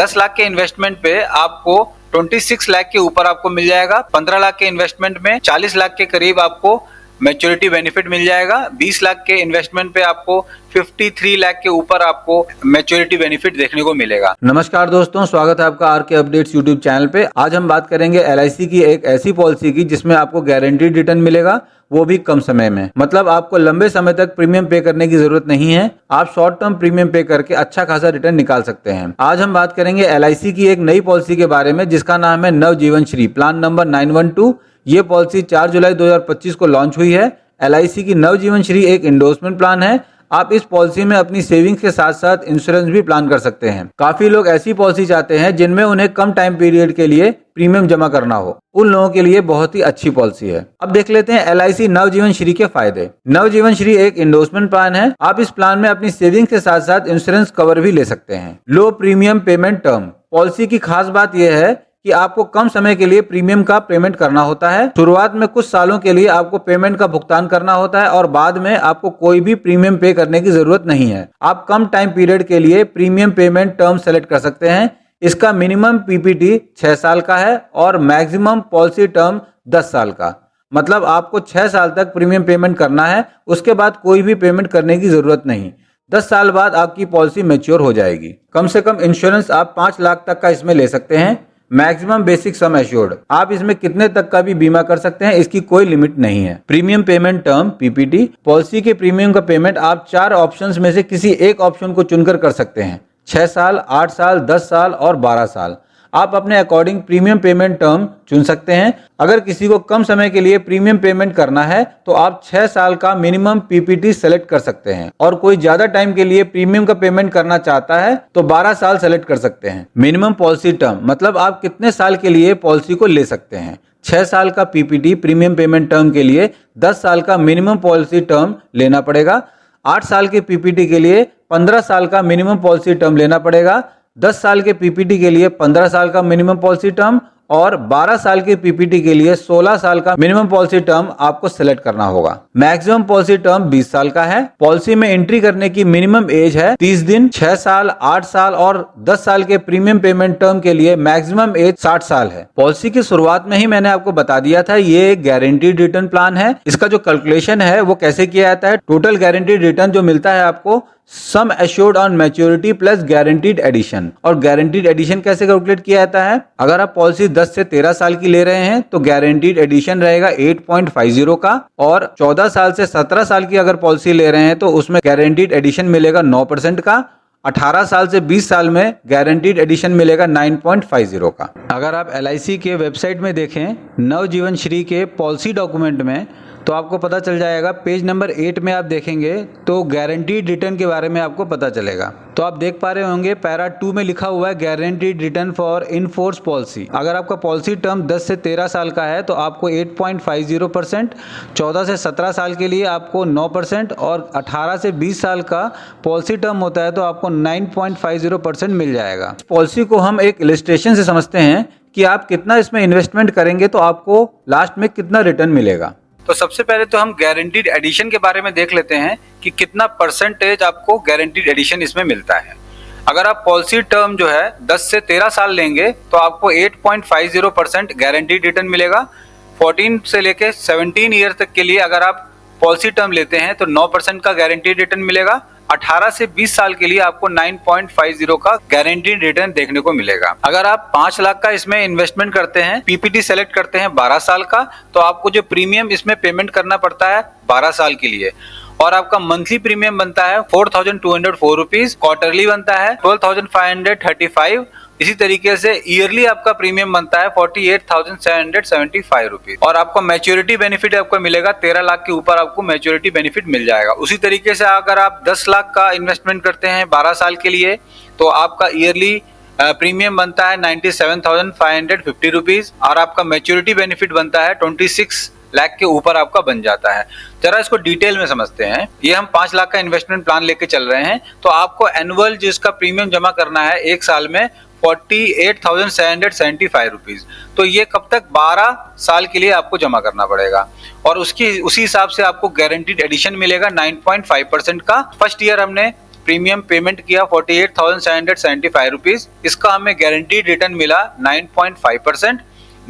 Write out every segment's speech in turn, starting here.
10 लाख के इन्वेस्टमेंट पे आपको 26 लाख के ऊपर आपको मिल जाएगा। 15 लाख के इन्वेस्टमेंट में 40 लाख के करीब आपको मैच्योरिटी बेनिफिट मिल जाएगा। 20 लाख के इन्वेस्टमेंट पे आपको 53 लाख के ऊपर आपको मैच्योरिटी बेनिफिट देखने को मिलेगा। नमस्कार दोस्तों, स्वागत है आपका आरके अपडेट्स यूट्यूब चैनल पे। आज हम बात करेंगे एलआईसी की एक ऐसी पॉलिसी की जिसमें आपको गारंटीड रिटर्न मिलेगा, वो भी कम समय में। मतलब आपको लंबे समय तक प्रीमियम पे करने की जरूरत नहीं है, आप शॉर्ट टर्म प्रीमियम पे करके अच्छा खासा रिटर्न निकाल सकते हैं। आज हम बात करेंगे एलआईसी की एक नई पॉलिसी के बारे में जिसका नाम है नवजीवन श्री, प्लान नंबर 912। ये पॉलिसी 4 जुलाई 2025 को लॉन्च हुई है। एलआईसी की नवजीवन श्री एक इंडोर्समेंट प्लान है। आप इस पॉलिसी में अपनी सेविंग्स के साथ साथ इंश्योरेंस भी प्लान कर सकते हैं। काफी लोग ऐसी पॉलिसी चाहते हैं जिनमें उन्हें कम टाइम पीरियड के लिए प्रीमियम जमा करना हो, उन लोगों के लिए बहुत ही अच्छी पॉलिसी है। अब देख लेते हैं एलआईसी नवजीवन श्री के फायदे। नवजीवन श्री एक इंडोर्समेंट प्लान है। आप इस प्लान में अपनी सेविंग्स के साथ साथ इंश्योरेंस कवर भी ले सकते हैं। लो प्रीमियम पेमेंट टर्म, पॉलिसी की खास बात यह है कि आपको कम समय के लिए प्रीमियम का पेमेंट करना होता है। शुरुआत में कुछ सालों के लिए आपको पेमेंट का भुगतान करना होता है और बाद में आपको कोई भी प्रीमियम पे करने की जरूरत नहीं है। आप कम टाइम पीरियड के लिए प्रीमियम पेमेंट टर्म सेलेक्ट कर सकते हैं। इसका मिनिमम पीपीटी 6 साल का है और मैक्सिमम पॉलिसी टर्म 10 साल का। मतलब आपको 6 साल तक प्रीमियम पेमेंट करना है, उसके बाद कोई भी पेमेंट करने की जरूरत नहीं। 10 साल बाद आपकी पॉलिसी मैच्योर हो जाएगी। कम से कम इंश्योरेंस आप 5 लाख तक का इसमें ले सकते हैं। मैक्सिमम बेसिक सम एश्योर्ड, आप इसमें कितने तक का भी बीमा कर सकते हैं, इसकी कोई लिमिट नहीं है। Premium payment term PPT, policy के प्रीमियम का पेमेंट आप 4 ऑप्शंस में से किसी एक ऑप्शन को चुनकर कर सकते हैं। 6 साल, 8 साल, 10 साल और 12 साल। आप अपने अकॉर्डिंग प्रीमियम पेमेंट टर्म चुन सकते हैं। अगर किसी को कम समय के लिए प्रीमियम पेमेंट करना है तो आप 6 साल का मिनिमम पीपीटी सेलेक्ट कर सकते हैं और कोई ज्यादा टाइम के लिए प्रीमियम का पेमेंट करना चाहता है तो 12 साल सेलेक्ट कर सकते हैं। मिनिमम पॉलिसी टर्म, मतलब आप कितने साल के लिए पॉलिसी को ले सकते हैं। 6 साल का पीपीटी प्रीमियम पेमेंट टर्म के लिए 10 साल का मिनिमम पॉलिसी टर्म लेना पड़ेगा। 8 साल के पीपीटी के लिए 15 साल का मिनिमम पॉलिसी टर्म लेना पड़ेगा। 10 साल के पीपीटी के लिए 15 साल का मिनिमम पॉलिसी टर्म और 12 साल के पीपीटी के लिए 16 साल का मिनिमम पॉलिसी टर्म आपको सेलेक्ट करना होगा। मैक्सिमम पॉलिसी टर्म 20 साल का है। पॉलिसी में एंट्री करने की मिनिमम एज है 30 दिन। 6 साल, 8 साल और 10 साल के प्रीमियम पेमेंट टर्म के लिए मैक्सिमम एज 60 साल है। पॉलिसी की शुरुआत में ही मैंने आपको बता दिया था, ये एक गारंटीड रिटर्न प्लान है। इसका जो कैलकुलेशन है वो कैसे किया जाता है, टोटल गारंटीड रिटर्न जो मिलता है आपको sum assured on maturity plus guaranteed addition. और गारंटीड एडिशन कैसे कैलकुलेट किया जाता है, अगर आप पॉलिसी 10 से 13 साल की ले रहे हैं तो गारंटीड एडिशन रहेगा 8.50 का, और 14 साल से 17 साल की अगर पॉलिसी ले रहे हैं तो उसमें गारंटीड एडिशन मिलेगा 9% का। 18 साल से 20 साल में गारंटीड एडिशन मिलेगा 9.50 का। अगर आप एलआईसी के वेबसाइट में देखें नवजीवन श्री के पॉलिसी डॉक्यूमेंट में तो आपको पता चल जाएगा। पेज नंबर 8 में आप देखेंगे तो गारंटीड रिटर्न के बारे में आपको पता चलेगा। तो आप देख पा रहे होंगे पैरा 2 में लिखा हुआ है guaranteed return for in force policy. अगर आपका पॉलिसी टर्म 10 से 13 साल का है तो आपको 8.50%, 14 से 17 साल के लिए आपको 9% और 18 से 20 साल का पॉलिसी टर्म होता है तो आपको 9.50% मिल जाएगा। पॉलिसी को हम एक इलस्ट्रेशन से समझते हैं कि आप कितना इसमें इन्वेस्टमेंट करेंगे तो आपको लास्ट में कितना रिटर्न मिलेगा। तो सबसे पहले तो हम गारंटीड एडिशन के बारे में देख लेते हैं कि कितना परसेंटेज आपको गारंटीड एडिशन इसमें मिलता है। अगर आप पॉलिसी टर्म जो है 10 से 13 साल लेंगे तो आपको 8.50% गारंटीड रिटर्न मिलेगा। 14 से लेके 17 ईयर तक के लिए अगर आप पॉलिसी टर्म लेते हैं तो 9% का गारंटीड रिटर्न मिलेगा। 18 से 20 साल के लिए आपको 9.50 का गारंटीड रिटर्न देखने को मिलेगा। अगर आप 5 लाख का इसमें इन्वेस्टमेंट करते हैं, पीपीटी सेलेक्ट करते हैं 12 साल का, तो आपको जो प्रीमियम इसमें पेमेंट करना पड़ता है 12 साल के लिए, और आपका मंथली प्रीमियम बनता है 4,204 रुपीज, क्वार्टरली बनता है 12,535, इसी तरीके से ईयरली आपका प्रीमियम बनता है 48,775 रुपीज, और आपका मैच्योरिटी बेनिफिट आपको मिलेगा 13 लाख के ऊपर आपको मैच्योरिटी बेनिफिट मिल जाएगा। उसी तरीके से अगर आप 10 लाख का इन्वेस्टमेंट करते हैं 12 साल के लिए तो आपका ईयरली प्रीमियम बनता है 97,550 रुपीज, और आपका मैच्योरिटी बेनिफिट बनता है 26 लाख के ऊपर आपका बन जाता है। जरा इसको डिटेल में समझते हैं। ये हम 5 लाख का इन्वेस्टमेंट प्लान लेके चल रहे हैं तो आपको एनुअल जिसका प्रीमियम जमा करना है एक साल में 48,775 रुपीज। तो ये कब तक, 12 साल के लिए आपको जमा करना पड़ेगा, और उसी हिसाब से आपको गारंटीड एडिशन मिलेगा 9.5% का। फर्स्ट ईयर हमने प्रीमियम पेमेंट किया 48,775 रुपीज, इसका हमें गारंटीड रिटर्न मिला 9.5%।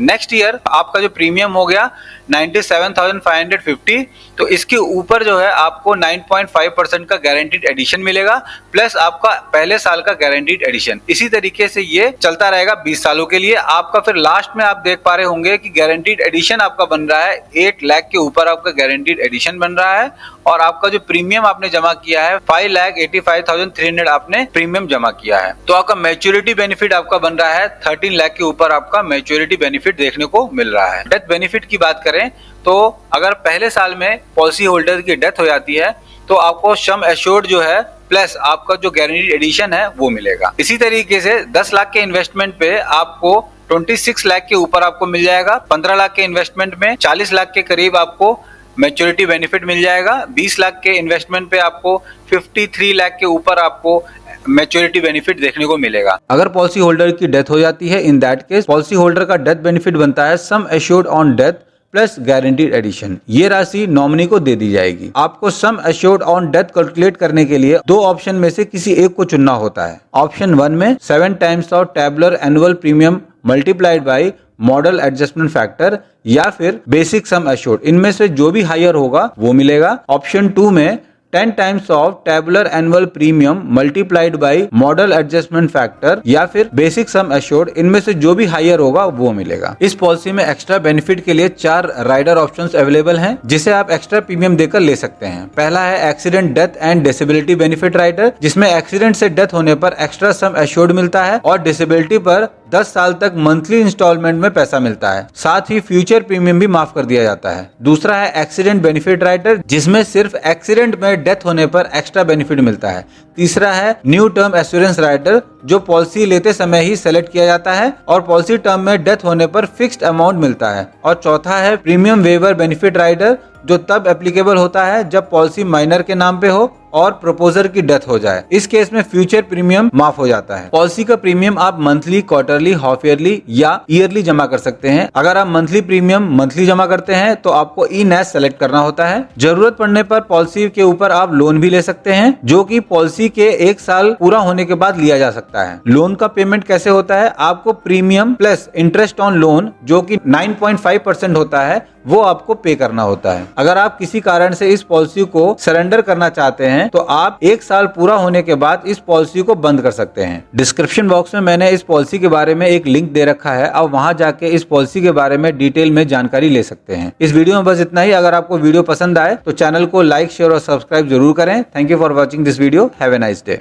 नेक्स्ट ईयर आपका जो प्रीमियम हो गया 97,550, तो इसके ऊपर जो है आपको 9.5% का गारंटीड एडिशन मिलेगा, प्लस आपका पहले साल का गारंटीड एडिशन। इसी तरीके से ये चलता रहेगा 20 सालों के लिए। आपका फिर लास्ट में आप देख पा रहे होंगे कि गारंटीड एडिशन आपका बन रहा है 8 लाख के ऊपर आपका गारंटीड एडिशन बन रहा है, और आपका जो प्रीमियम आपने जमा किया है 5,85,300 आपने प्रीमियम जमा किया है। तो आपका मैच्योरिटी बेनिफिट आपका बन रहा है 13 लाख के ऊपर आपका मैच्योरिटी बेनिफिट देखने को मिल रहा है। डेथ बेनिफिट की बात करें तो अगर पहले साल में पॉलिसी होल्डर की डेथ हो जाती है तो आपको सम एश्योर्ड जो है प्लस आपका जो गारंटीड एडिशन है वो मिलेगा। इसी तरीके से 10 लाख के इन्वेस्टमेंट पे आपको 26 लाख के ऊपर आपको मिल जाएगा। 15 लाख के इन्वेस्टमेंट में 40 लाख के करीब आपको मैच्योरिटी बेनिफिट मिल जाएगा। 20 लाख के इन्वेस्टमेंट पे आपको 53 लाख के ऊपर आपको मैच्योरिटी बेनिफिट देखने को मिलेगा। अगर पॉलिसी होल्डर की डेथ हो जाती है, in that case policy holder का डेथ बेनिफिट बनता है sum assured on death plus guaranteed addition. ये राशि नॉमिनी को दे दी जाएगी। आपको sum assured on death calculate करने के लिए दो ऑप्शन में से किसी एक को चुनना होता है। ऑप्शन 1 में 7 times of tabular annual premium multiplied by model adjustment factor, या फिर बेसिक सम एश्योर्ड। इनमें से जो भी हायर होगा वो मिलेगा। ऑप्शन 2 में 10 times of tabular annual premium multiplied by model adjustment factor, या फिर बेसिक सम एश्योर्ड। इनमें से जो भी हायर होगा वो मिलेगा। इस पॉलिसी में एक्स्ट्रा बेनिफिट के लिए 4 राइडर ऑप्शंस अवेलेबल हैं, जिसे आप एक्स्ट्रा प्रीमियम देकर ले सकते हैं। पहला है accident death and disability benefit rider, जिसमें एक्सीडेंट से डेथ होने पर एक्स्ट्रा सम एश्योर्ड मिलता है और डिसेबिलिटी पर 10 साल तक मंथली इंस्टॉलमेंट में पैसा मिलता है। साथ ही फ्यूचर प्रीमियम भी माफ कर दिया जाता है। दूसरा है एक्सीडेंट बेनिफिट राइडर, जिसमें सिर्फ एक्सीडेंट में डेथ होने पर एक्स्ट्रा बेनिफिट मिलता है। तीसरा है न्यू टर्म एश्योरेंस राइडर, जो पॉलिसी लेते समय ही सेलेक्ट किया जाता है और पॉलिसी टर्म में डेथ होने पर फिक्स्ड अमाउंट मिलता है। और चौथा है प्रीमियम वेवर बेनिफिट राइडर, जो तब एप्लीकेबल होता है जब पॉलिसी माइनर के नाम पे हो और प्रपोजर की डेथ हो जाए। इस केस में फ्यूचर प्रीमियम माफ हो जाता है। पॉलिसी का प्रीमियम आप मंथली, क्वार्टरली, हाफ ईयरली या ईयरली जमा कर सकते हैं। अगर आप मंथली प्रीमियम मंथली जमा करते हैं तो आपको ई-नैश सेलेक्ट करना होता है। जरूरत पड़ने पर पॉलिसी के ऊपर आप लोन भी ले सकते हैं, जो कि पॉलिसी के 1 साल पूरा होने के बाद लिया जा सकता है। लोन का पेमेंट कैसे होता है? आपको premium plus interest on loan, जो कि 9.5% होता है, वो आपको पे करना होता है। अगर आप किसी कारण से इस पॉलिसी को सरेंडर करना चाहते हैं तो आप 1 साल पूरा होने के बाद इस पॉलिसी को बंद कर सकते हैं। डिस्क्रिप्शन बॉक्स में मैंने इस पॉलिसी के बारे में एक लिंक दे रखा है, आप वहां जाके इस पॉलिसी के बारे में डिटेल में जानकारी ले सकते हैं। इस वीडियो में बस इतना ही। अगर आपको वीडियो पसंद आए तो चैनल को लाइक, शेयर और सब्सक्राइब जरूर करें। Thank you for watching this video. Have a nice day.